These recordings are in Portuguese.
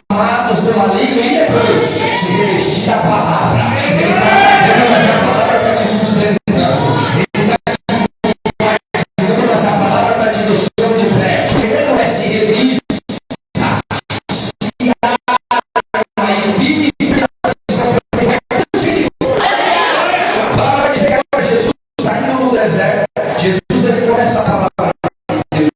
amados do maligno e depois se revestir da palavra. Ele está dando, mas a palavra está te sustentando. Ele está te compartilhando, mas a palavra está te deixando de pé. Você não é se revista, se arma e vive. A palavra vai dizer que Jesus saindo do deserto. Jesus ele começa a palavra.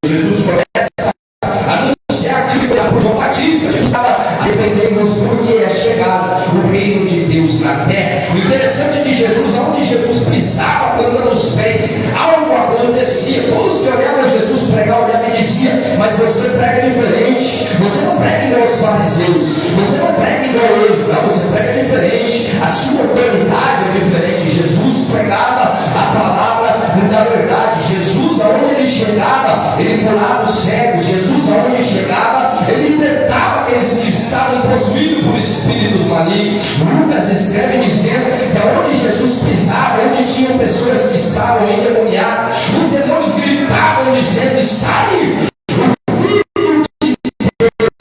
Jesus começa a anunciar que ele foi por João Batista. Jesus estava arrependendo-nos porque é chegado o reino de Deus na terra. O interessante de Jesus, onde Jesus pisava, plantando os pés, algo acontecia. Todos que olhavam Jesus pregar, olhavam e diziam: mas você prega diferente. Você não prega igual os fariseus. Você não prega igual eles. Não, você prega diferente. A sua autoridade é diferente. Jesus pregava a palavra da verdade. Jesus, aonde ele chegava, ele curava os cegos. Jesus, aonde ele chegava, ele libertava aqueles que estavam possuídos por espíritos malignos. Lucas escreve dizendo que aonde Jesus pisava, onde tinham pessoas que estavam endemoniadas, os demônios gritavam dizendo: está aí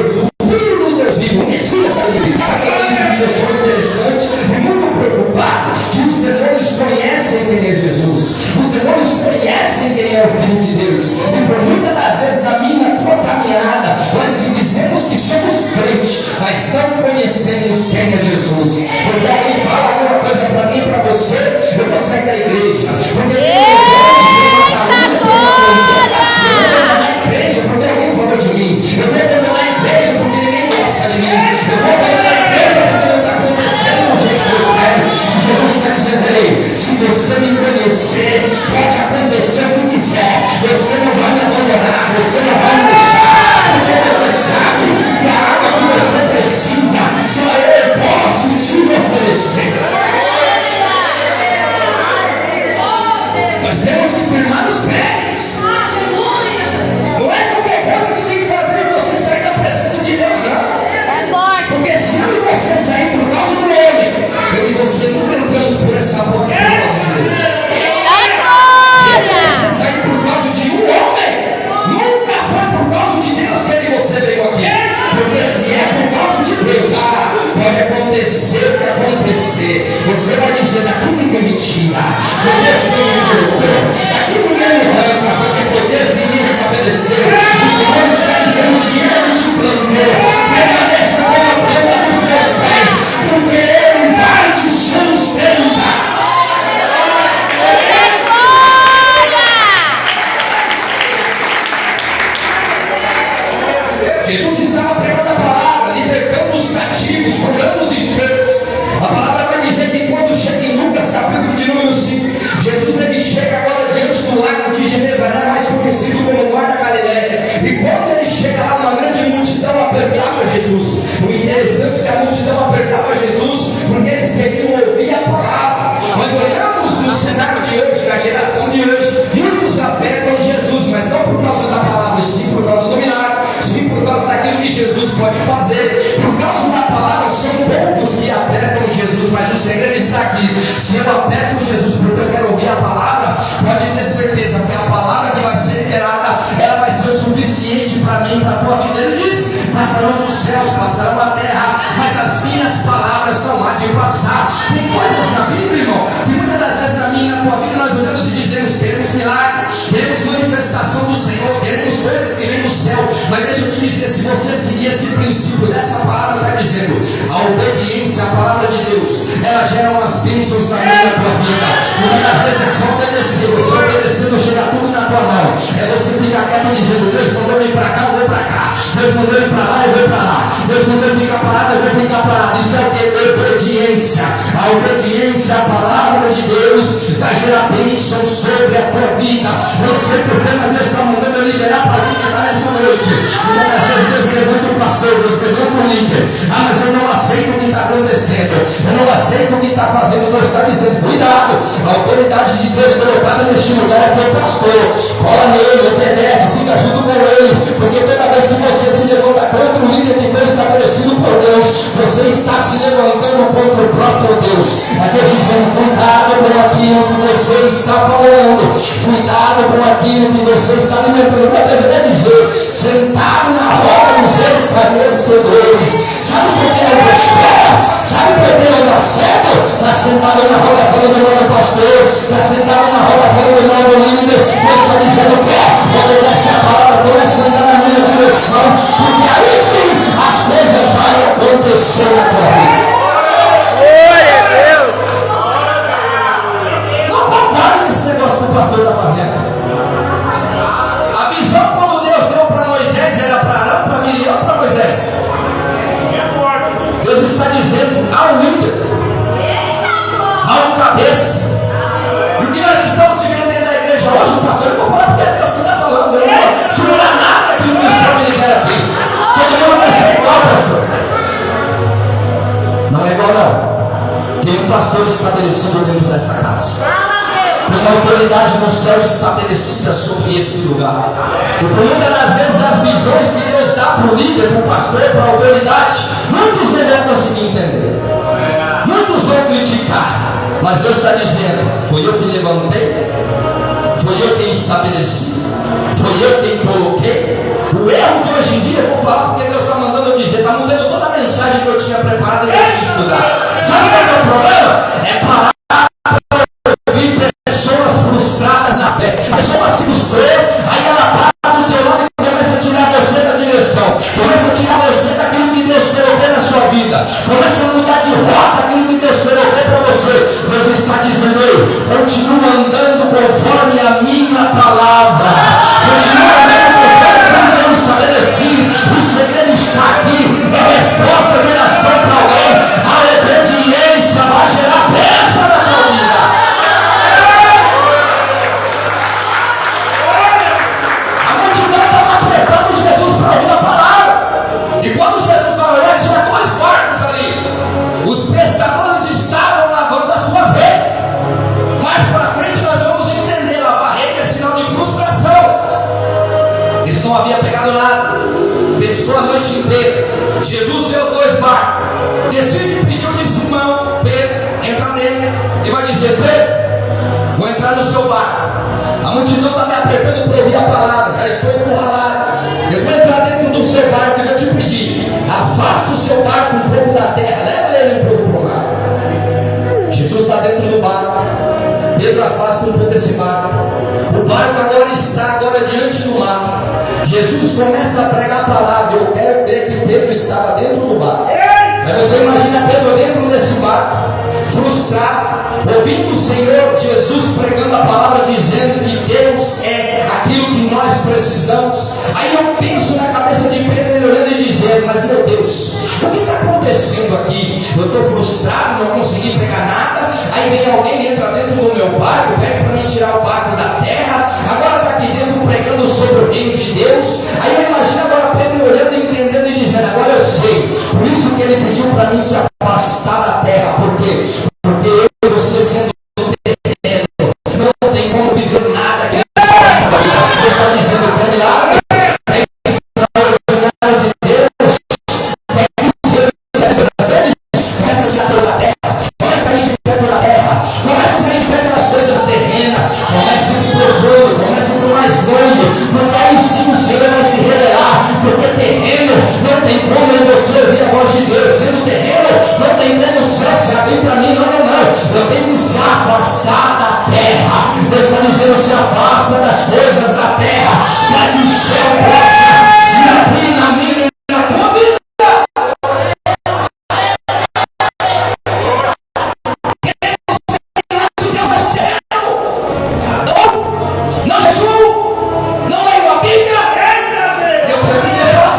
o Filho do Deus vivo, o Messias da livre. Sabe o que isso me deixou interessante e muito preocupado? Que os demônios conhecem quem é Jesus. Os demônios conhecem quem é o Filho de Deus. E por muitas das vezes na minha tua caminhada, nós dizemos que somos crentes, mas não conhecemos quem é Jesus. Porque alguém fala alguma coisa para mim e para você, eu vou sair da igreja. Porque porque alguém falou de mim. Eu vou abandonar a igreja porque ninguém gosta de mim. Eu vou abandonar a igreja porque não está acontecendo do jeito que eu quero. E Jesus está dizendo aí: se você me conhecer, pode acontecer o que quiser. Você não vai me abandonar, você não vai me deixar. Porque você sabe que a água que você precisa, só eu posso te oferecer. Nós temos que firmar os pés. Não é qualquer coisa que tem que fazer você sair da presença de Deus, não. Porque se eu e você sair por causa do homem, eu e você nunca entramos por essa porta por causa de Deus. Se você sair por causa de um homem, nunca foi por causa de Deus que ele e você veio aqui. Porque se é por causa de Deus, pode acontecer o que acontecer. Você vai dizer: daqui ninguém me tira, foi Deus que me colocou, daqui ninguém me arranca, porque foi Deus que me estabeleceu. O Senhor está dizendo: se Ele te plantou, permaneça como a planta dos teus pés, porque Ele vai te sustentar. Jesus estava pregando a palavra, libertando os cativos, curando os enfermos. A palavra vai dizer que quando chega em Lucas capítulo de número 5, Jesus ele chega agora diante do lago de Genezaré, mais conhecido como o Mar da Galileia. E quando ele chega lá, uma grande multidão apertava Jesus. O interessante é que a multidão apertava Jesus porque eles queriam ouvir a palavra. Nós olhamos no cenário de hoje, na geração de hoje, muitos apertam Jesus, mas não por causa da palavra, sim por causa do milagre, sim por causa daquilo que Jesus pode fazer. Por causa da palavra, são poucos que apertam Jesus, mas o segredo está aqui. Se eu aperto Jesus porque eu quero ouvir a palavra, pode ter certeza que a palavra que vai ser liberada, ela vai ser o suficiente para mim, para a tua vida. Ele diz: passarão os céus, passarão a terra, mas as minhas palavras não há de passar. Tem coisas na Bíblia, irmão, que muitas das vezes na minha e na tua vida nós olhamos e dizemos: queremos milagre, queremos manifestação do Senhor, queremos coisas que vêm do céu. Mas deixa eu te dizer, se você seguir esse princípio dessa palavra, está dizendo, a obediência à palavra de Deus, ela gera umas bênçãos na minha e na tua vida. Muitas das vezes é só obedecer. Você obedecendo chega tudo na tua mão. É você ficar quieto dizendo: Deus mandou eu ir para cá, eu vou para cá. Deus mandou eu ir para lá, eu vou para lá. Deus mandou eu ficar parado, eu vou ficar parado. Isso é o que? Obediência. A obediência à palavra de Deus vai gerar bênção sobre a tua vida. Eu não sei por que, mas Deus está mandando eu liberar para alguém que está nessa noite. Muitas das vezes Deus levanta o pastor, Deus levanta o líder. Mas eu não aceito o que está acontecendo. Eu não aceito o que está fazendo. Deus está dizendo: cuidado. A autoridade de Deus colocada neste lugar é teu pastor. Cola nele, obedece, fica junto com ele. Porque toda vez que você se levanta contra o líder que foi estabelecido por Deus, você está se levantando contra o próprio Deus. É Deus dizendo: cuidado com aquilo que você está falando. Cuidado com aquilo que você está alimentando. Uma vez eu vou dizer: sentado na roda dos escarnecedores, você na tua vida. Glória a Deus. Não compare com esse negócio que o pastor está fazendo. A visão quando Deus deu para Moisés era para Arão, para Miriam, para Moisés. Deus está dizendo ao líder, ao cabeça. E o que nós estamos vivendo dentro da igreja hoje, pastor, eu vou falar porque é Deus que está falando. Eu não vou segurar nada daquilo que o Senhor me libera aqui. Todo mundo vai ser igual, pastor. Não é igual, não. Tem um pastor estabelecido dentro dessa casa. Tem uma autoridade no céu estabelecida sobre esse lugar. E por muitas das vezes as visões que Deus dá para o líder, para o pastor, para a autoridade, muitos não vão conseguir entender. Muitos vão criticar. Mas Deus está dizendo, foi eu que levantei, foi eu quem estabeleci, foi eu quem coloquei. O erro de hoje em dia, eu vou falar porque Deus está mandando eu dizer, está mudando toda a mensagem que eu tinha preparado e que eu tinha estudado. Sabe qual é o problema? É parar frustradas na fé. A pessoa se frustrou, aí ela para do teu lado e começa a tirar você da direção, começa a tirar você daquilo que Deus colocou na sua vida, começa a mudar de rota aquilo que Deus colocou para você. Deus está dizendo, ei, continua andando conforme a minha palavra, continua andando conforme aquilo que eu estabeleci. O segredo está aqui, é resposta de oração para alguém. A obediência vai gerar peça na tua vida. Jesus para ouvir a palavra. E quando Jesus vai olhar, tinha dois barcos ali. Os pescadores estavam lavando as suas redes. Mais para frente nós vamos entender, lavar rede é sinal de frustração. Eles não haviam pegado nada, pescou a noite inteira. Jesus vê os dois barcos, decide pedir de Simão, Pedro, entra nele e vai dizer, Pedro, vou entrar no seu barco. A multidão está me apertando para ouvir a palavra, já estou encurralado. Eu vou entrar dentro do seu barco e vou te pedir, afasta o seu barco um pouco da terra, leva ele um pouco para o mar. Jesus está dentro do barco, Pedro afasta um pouco desse barco. O barco agora está diante do mar. Jesus começa a pregar a palavra. Eu quero crer que Pedro estava dentro do barco. Mas você imagina Pedro dentro desse barco, frustrado, ouvindo o Senhor Jesus pregando a palavra, dizendo que Deus é aquilo que nós precisamos. Aí eu penso na cabeça de Pedro, ele olhando e dizendo, mas meu Deus, o que está acontecendo aqui? Eu estou frustrado, não consegui pegar nada. Aí vem alguém, entra dentro do meu barco, pede para mim tirar o barco da terra, agora está aqui dentro pregando sobre o reino de Deus. Aí eu imagino agora Pedro olhando e entendendo e dizendo, agora eu sei, por isso que ele pediu para mim se afastar da terra. Por quê? Porque eu e você sendo terreno, não tem como viver nada que Deus está dizendo, que é milagre, é extraordinário de Deus, é que começa a tirar tudo da terra, começa a sair de perto da terra, começa a sair de perto das coisas terrenas, começa a ir profundo, começa a ir mais longe, porque aí sim o Senhor vai se revelar, porque terreno não tem como você ouvir a voz de Deus, sendo terreno, não tem como o céu se abrir para mim, não, eu tenho que se afastar da terra. Deus está dizendo, se afasta das coisas da terra, para que o céu possa se abrir na minha e na tua vida. Não jejum, não leio a Bíblia. Eu quero que Deus fala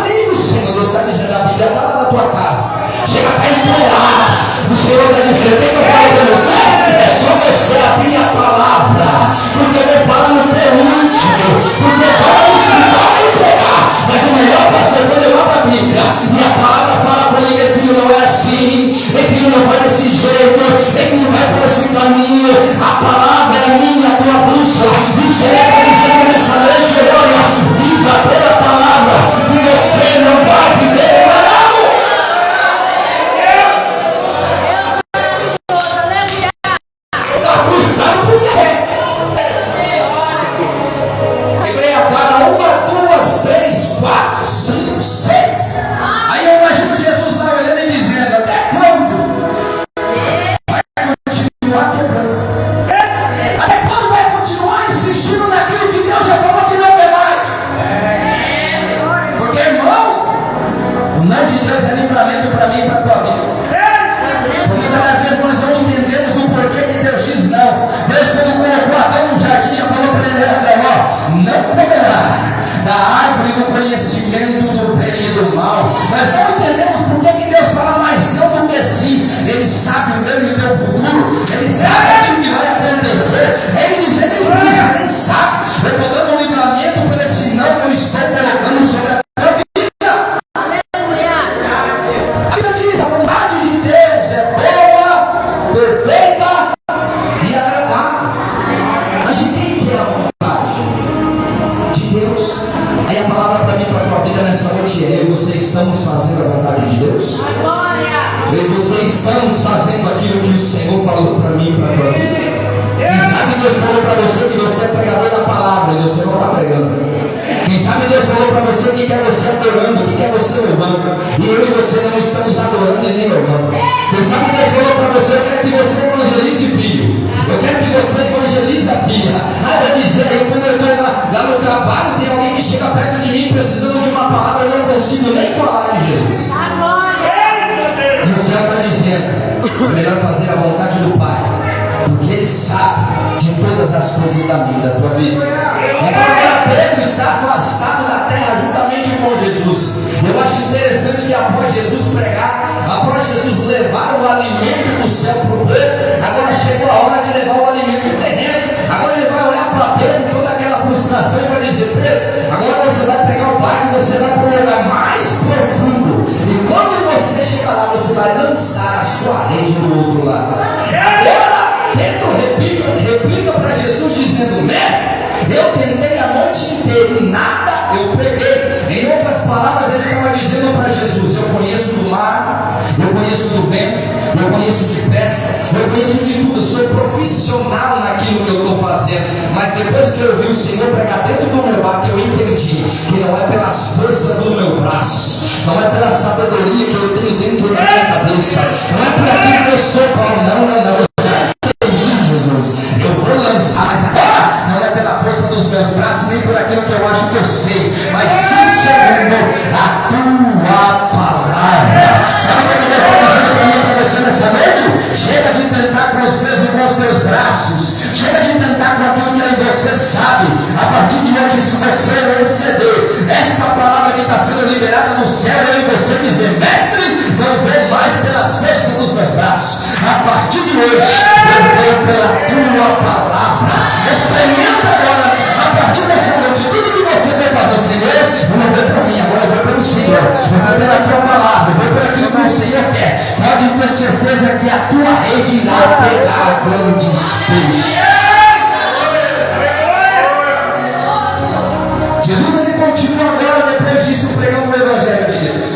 comigo, Senhor. Deus está dizendo, a Bíblia está lá na tua casa, chega a estar empoeirada. O Senhor está dizendo, o que eu falo para você? É só você abrir a palavra, porque eu vou falar no teu íntimo, porque vamos estudar e pregar, mas o melhor pastor é quando eu abro a Bíblia e a palavra fala comigo, meu filho não é assim, meu filho não vai desse jeito, meu filho vai por esse caminho. A palavra é a minha, a tua bússola. E o Senhor está dizendo nessa noite, olha, viva pela palavra, que você não vai viver enganado. você estamos fazendo a vontade de Deus? Eu e você estamos fazendo aquilo que o Senhor falou para mim e para a tua vida? Quem sabe Deus falou para você que você é pregador da palavra e você não está pregando? Quem sabe Deus falou para você que quer você adorando, que quer você louvando, e eu e você não estamos adorando e nem louvando? Quem sabe Deus falou para você: eu quero que você evangelize filho, eu quero que você evangelize a filha. Vai dizer aí, quando eu estou lá no trabalho, tem alguém que chega perto de mim precisando de uma palavra, eu não consigo nem falar de Jesus. E o céu está dizendo: é melhor fazer a vontade do Pai, porque Ele sabe de todas as coisas da minha, da tua vida. Agora Pedro está afastado da terra juntamente com Jesus. Eu acho interessante que após Jesus pregar, após Jesus levar o alimento do céu para o Pedro, agora chegou a hora de levar o alimento terreno. Agora ele vai olhar para Pedro com toda aquela frustração e vai dizer: Pedro, agora você vai pegar o barco e você vai para um lugar mais profundo. E quando você chegar lá, você vai lançar a sua rede do outro lado. Agora Pedro replica para Jesus dizendo: mestre, eu tentei a noite inteira e nada eu peguei. Em outras palavras, ele estava dizendo para Jesus: eu conheço do mar, eu conheço do vento, eu conheço de pesca, eu conheço de tudo, eu sou profissional naquilo que eu estou fazendo. Mas depois que eu vi o Senhor pregar dentro do meu barco, eu entendi que não é pelas forças do meu braço, não é pela sabedoria que eu tenho dentro da minha cabeça, não é por aquilo que eu sou, não. Eu vou lançar, mas agora não é pela força dos meus braços, nem por aquilo que eu acho que eu sei, mas sim segundo a tua palavra. Sabe o que Deus está dizendo para mim e para você nessa noite? Chega de tentar com os meus braços, chega de tentar com aquilo que eu e você sabe. A partir de hoje, se você receber esta palavra que está sendo liberada no céu, eu e você dizer: mestre, não vou mais pelas forças dos meus braços. A partir de hoje, eu vou pela tua palavra. Experimenta agora, a partir dessa noite, tudo que você vai fazer, Senhor, eu não vou para mim, agora eu vou pelo Senhor, eu vou pela tua palavra, eu vou por aquilo que o Senhor quer. Pode ter certeza que a tua rede irá pegar grandes peixes. Jesus, ele continua agora, depois disso, pregando o Evangelho de Deus.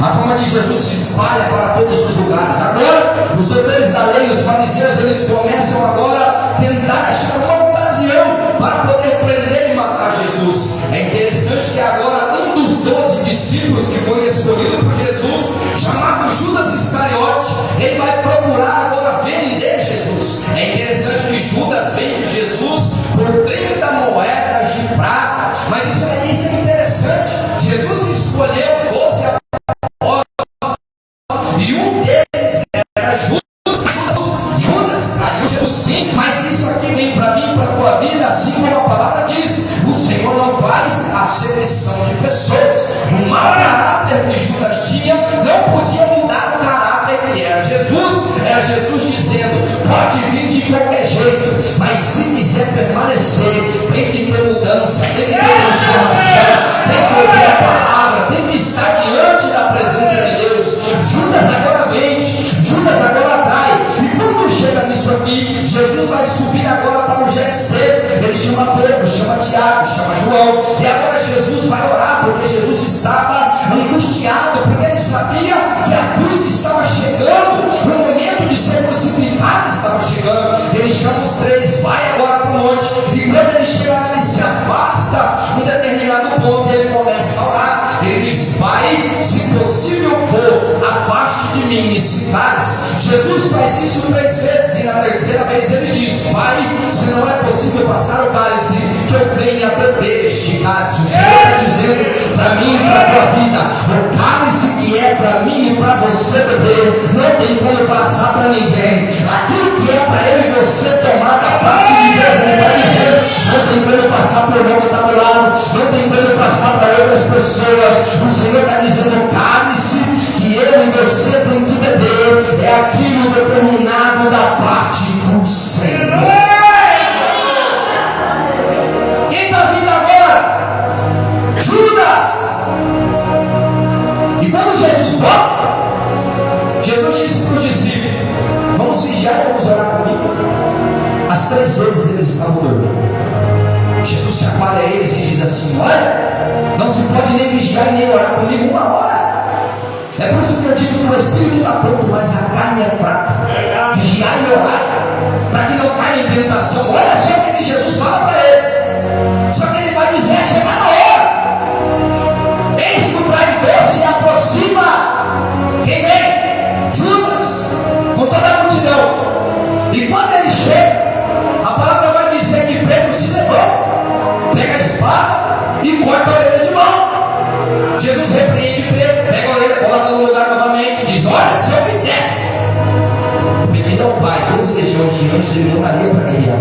A fama de Jesus se espalha para todos os lugares. Agora, os doutores da lei, os fariseus, eles começam agora a tentar achar uma ocasião para poder prender e matar Jesus. É interessante que agora um dos 12 discípulos que foi escolhido por Jesus, chamado Judas Iscariote, ele vai procurar agora vender Jesus. É interessante que Judas vende Jesus por 30 moedas de prata. Mas isso é interessante. Jesus escolheu 12 apóstolos e um deles era Judas. Judas traiu Jesus, sim, mas isso aqui vem para mim, para a tua vida, assim como a palavra diz: o Senhor não faz acepção de pessoas. O mau caráter que Judas tinha não podia mudar o caráter que era Jesus. Era Jesus dizendo: pode vir de qualquer jeito, mas se quiser permanecer, tem que ter mudança, tem que ter transformação, tem que ouvir a palavra, tem que estar diante da presença de Deus. Judas agora vende, Judas agora trai. E quando chega nisso aqui, Jesus vai subir agora para o Getsemane. Ele chama Pedro, chama Tiago, chama João. E agora Jesus vai orar, porque Jesus estava angustiado, porque ele sabia que a cruz estava chegando, o momento de ser crucificado estava chegando. Ele chama os três, vai agora para o monte. E quando ele chega lá, ele se afasta um determinado ponto e ele começa a orar. Ele diz: Pai, se possível for, afaste de mim esse cálice. Jesus faz isso 3 vezes, e na terceira vez ele diz: Pai, se não é possível passar o cálice, que eu venha beber este cálice. O Senhor está dizendo para mim e para a tua vida: o cálice que é para mim e para você beber, não tem como passar para ninguém. Aquilo que é para eu e você tomar da parte de Deus, ele está dizendo: não tem como passar para o irmão que está do lado, não tem como passar para outras pessoas. O Senhor está dizendo: o cálice que eu e você tem que beber é aquilo determinado da parte do Senhor. Quem está vindo agora? Judas. E quando Jesus volta, Jesus disse para os discípulos: vamos vigiar e vamos orar comigo. As 3 vezes eles estavam dormindo. Jesus chacoalha eles e diz assim: olha, não se pode nem vigiar hoje ele voltaria para guerrear.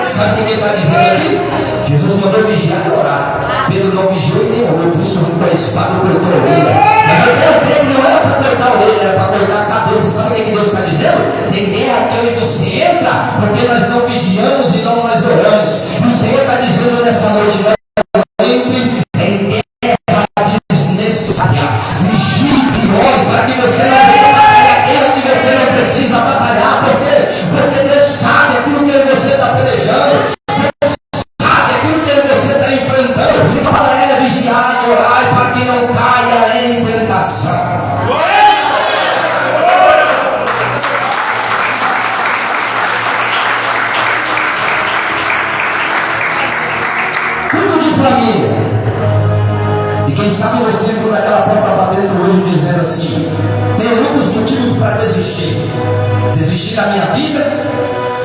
Sabe o que ele está dizendo aqui? Jesus mandou vigiar e orar. Pedro não vigiou e nem orou, por isso com a espada cortou a orelha. Mas eu quero crer que não era para cortar a orelha, era para cortar a cabeça. Sabe o que Deus está dizendo? Tem guerra aqui onde você entra, porque nós não vigiamos e não nós oramos. E o Senhor está dizendo nessa noite, não entre em guerra desnecessária. Vigie e ore para que você não venha batalhar a guerra que você não precisa batalhar. Por quê? Porque Deus sabe aquilo que você está pelejando. Para vigiar e orar para que não caia em tentação. Culto de família. E quem sabe você entrou naquela porta batendo hoje dizendo assim: tenho muitos motivos para desistir. Desistir da minha vida,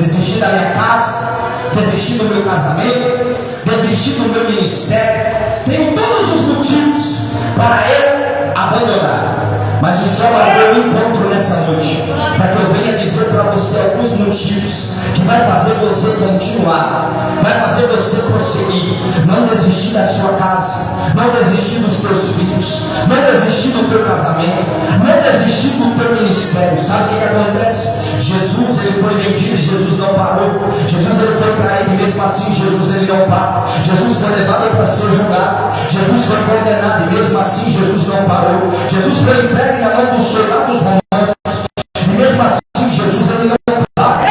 desistir da minha casa, desistir do meu casamento, desistir do meu ministério. Tenho todos os motivos para eu abandonar. Mas o céu abriu um encontro nessa noite para que eu venha dizer para você alguns motivos que vai fazer você continuar, vai fazer você prosseguir. Não desistir da sua casa, não desistir dos teus filhos, não desistir do teu casamento, não desistir do teu ministério. Sabe o que acontece? Jesus, ele foi vendido e Jesus não parou. Jesus, ele foi traído e mesmo assim Jesus, ele não para. Jesus foi levado para ser julgado. Jesus foi condenado e mesmo assim Jesus não parou. Jesus foi entregue na mão dos soldados romanos e mesmo assim Jesus, ele não para.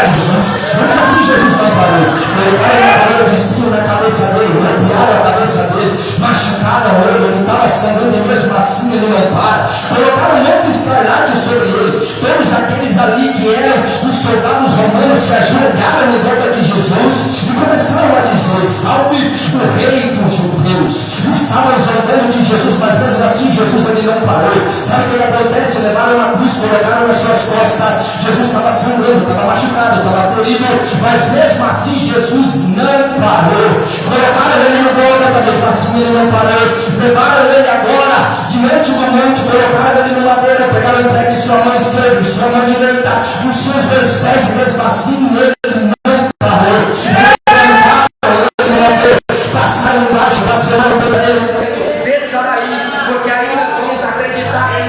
Jesus, mas assim Jesus não parou. Colocaram uma parede de espinho na cabeça dele, golpearam a cabeça dele, machucaram ele, ele estava sangrando e mesmo assim ele não para. Colocaram um monte de escarlate sobre ele. Todos aqueles ali que eram os soldados romanos se ajoelharam em volta de Jesus e começaram a dizer: salve o rei dos judeus. Estavam zombando de Jesus, mas mesmo assim Jesus, ele não parou. Sabe o que acontece? Levaram uma cruz, colocaram nas suas costas. Jesus estava sangrando, estava machucado, estava ferido, mas mesmo assim Jesus não parou. Colocaram ele no Gólgota, mesmo assim ele não parou. Levaram ele agora diante do monte, colocaram ele no madeira, pegaram ele em sua mão esquerda, em sua mão direita, nos seus dois pés, e mesmo assim ele não parou. Passaram embaixo, blasfemaram para ele: desça daí, porque aí nós vamos acreditar em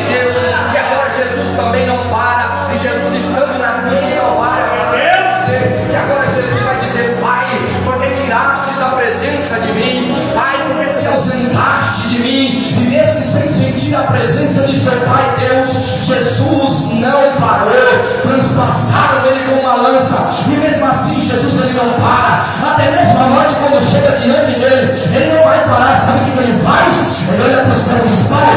Deus. E agora Jesus também não para, e Jesus estando na frente não para você. E agora Jesus vai dizer: Pai, porque tirastes a presença de mim, Pai, porque se ausentaste de mim, e mesmo sem sentir a presença de seu Pai Deus, Jesus não parou. Transpassaram ele com uma lança, e mesmo assim Jesus, ele não para. Até mesmo a morte, quando chega diante dele, ele não vai parar. Sabe o que ele faz? Ele olha para o céu e diz: Pai,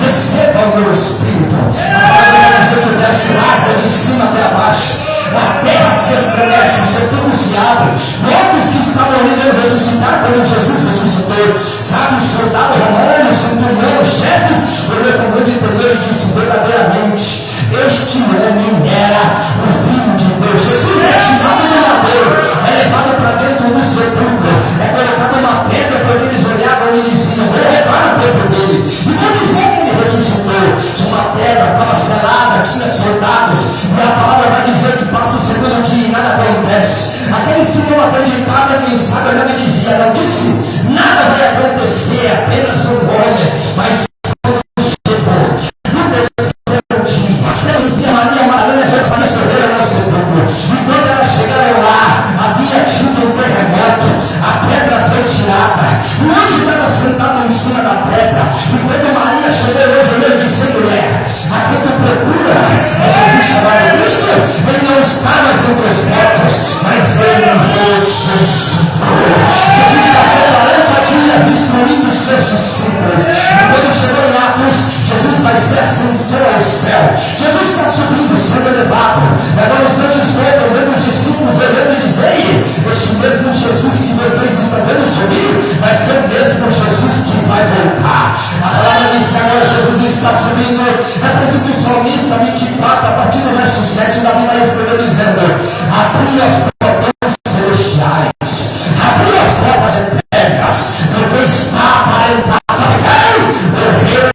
receba o meu espírito. A palavra vai dizer que o desce rasga de cima até abaixo, a terra se estremece, o sepulcro se abre. Outros que estavam ali vão ressuscitar quando Jesus ressuscitou. Sabe, o soldado romano, o centurião, o chefe, olhou com grande temor e disse: verdadeiramente este homem era o Filho de Deus. Jesus é tirado do madeiro, é levado para dentro do sepulcro, é colocado uma pedra, porque eles olhavam e diziam: vou levar o corpo dele. E vou dizer que ele ressuscitou. Tinha uma pedra, estava selada, tinha soldados, e a palavra vai dizer que passa o segundo dia e nada acontece. Aqueles que não acreditavam, quem sabe, olhava e dizia: não disse, nada vai acontecer, apenas um homem. Mas quando chegou no terceiro dia, eu dizia: Maria Madalena só fazia correr ao sepulcro. E quando elas chegaram lá, havia tido um terremoto, a pedra foi tirada, o anjo estava sentado em cima da pedra. E quando Maria chegou, o anjo olhou e disse: mulher, a quem tu procura é Jesus chamado Cristo. Ele não está mais entre os mortos, mas ele ressuscitou. Jesus passou 40 dias instruindo seus discípulos, e quando chegou em Atos, Jesus vai ser ascensão ao céu. Jesus está subindo, sendo elevado. Agora os anjos voltam vendo os discípulos olhando e dizem: ei, este mesmo Jesus que vocês estão vendo subir vai ser o mesmo Jesus que vai voltar. A palavra diz que agora Jesus está subindo. É por isso que o salmista 24, a partir do verso 7, Davi vai escrever dizendo: abri as portas celestiais, abri as portas eternas, porque está para entrar. Sabe quem? O rei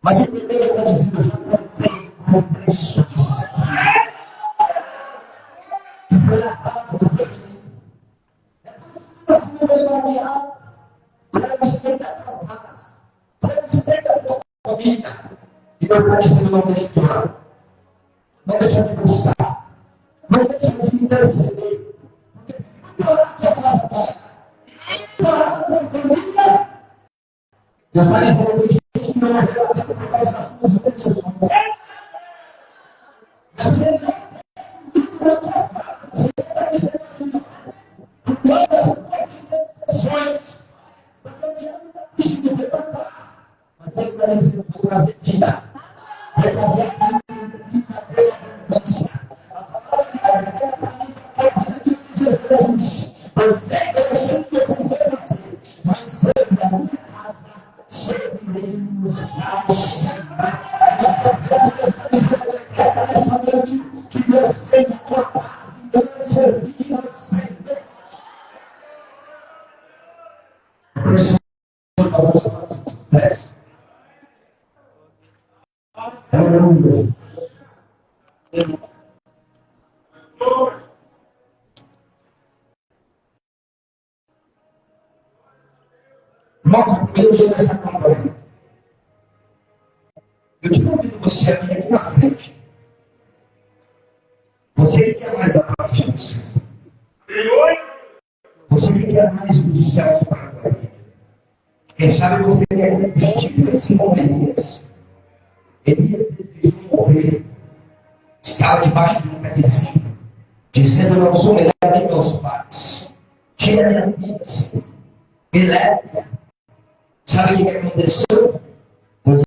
Mas eu tenho que dizer com preço de sangue. Que foi a palavra do Filho. Depois que você vai olhar, para você da tua paz, para você da tua família, e Deus está dizendo: não deixe de orar, não deixe de buscar, não deixe de interceder, não deixe de orar que eu faça terra, orar com a família. Deus vai dizer que gente não é verdade por causa das suas decisões. Você não tem por todas as decisões, porque o diabo está pedindo de levantar, mas ele vai dizer: vou trazer vida, vai trazer vida, vida, abundância. A palavra de Deus é que Jesus, você é sempre fazer, mas ele é uma casa, serviremos ao Senhor. Essa noite que Deus tem a tua paz, e Deus servir ao Senhor. Aleluia. Nós primeiro dia dessa campanha. Eu te convido você a vir aqui na frente. Você que quer mais a paz de Deus. Você que quer mais dos céus para agora. Quem sabe você quer repetir esse Elias. Elias desejou morrer. Estava debaixo de um pé de cima, dizendo: não sou melhor que meus pais. Tira minha vida, Senhor. Me leve. Sabe o que aconteceu?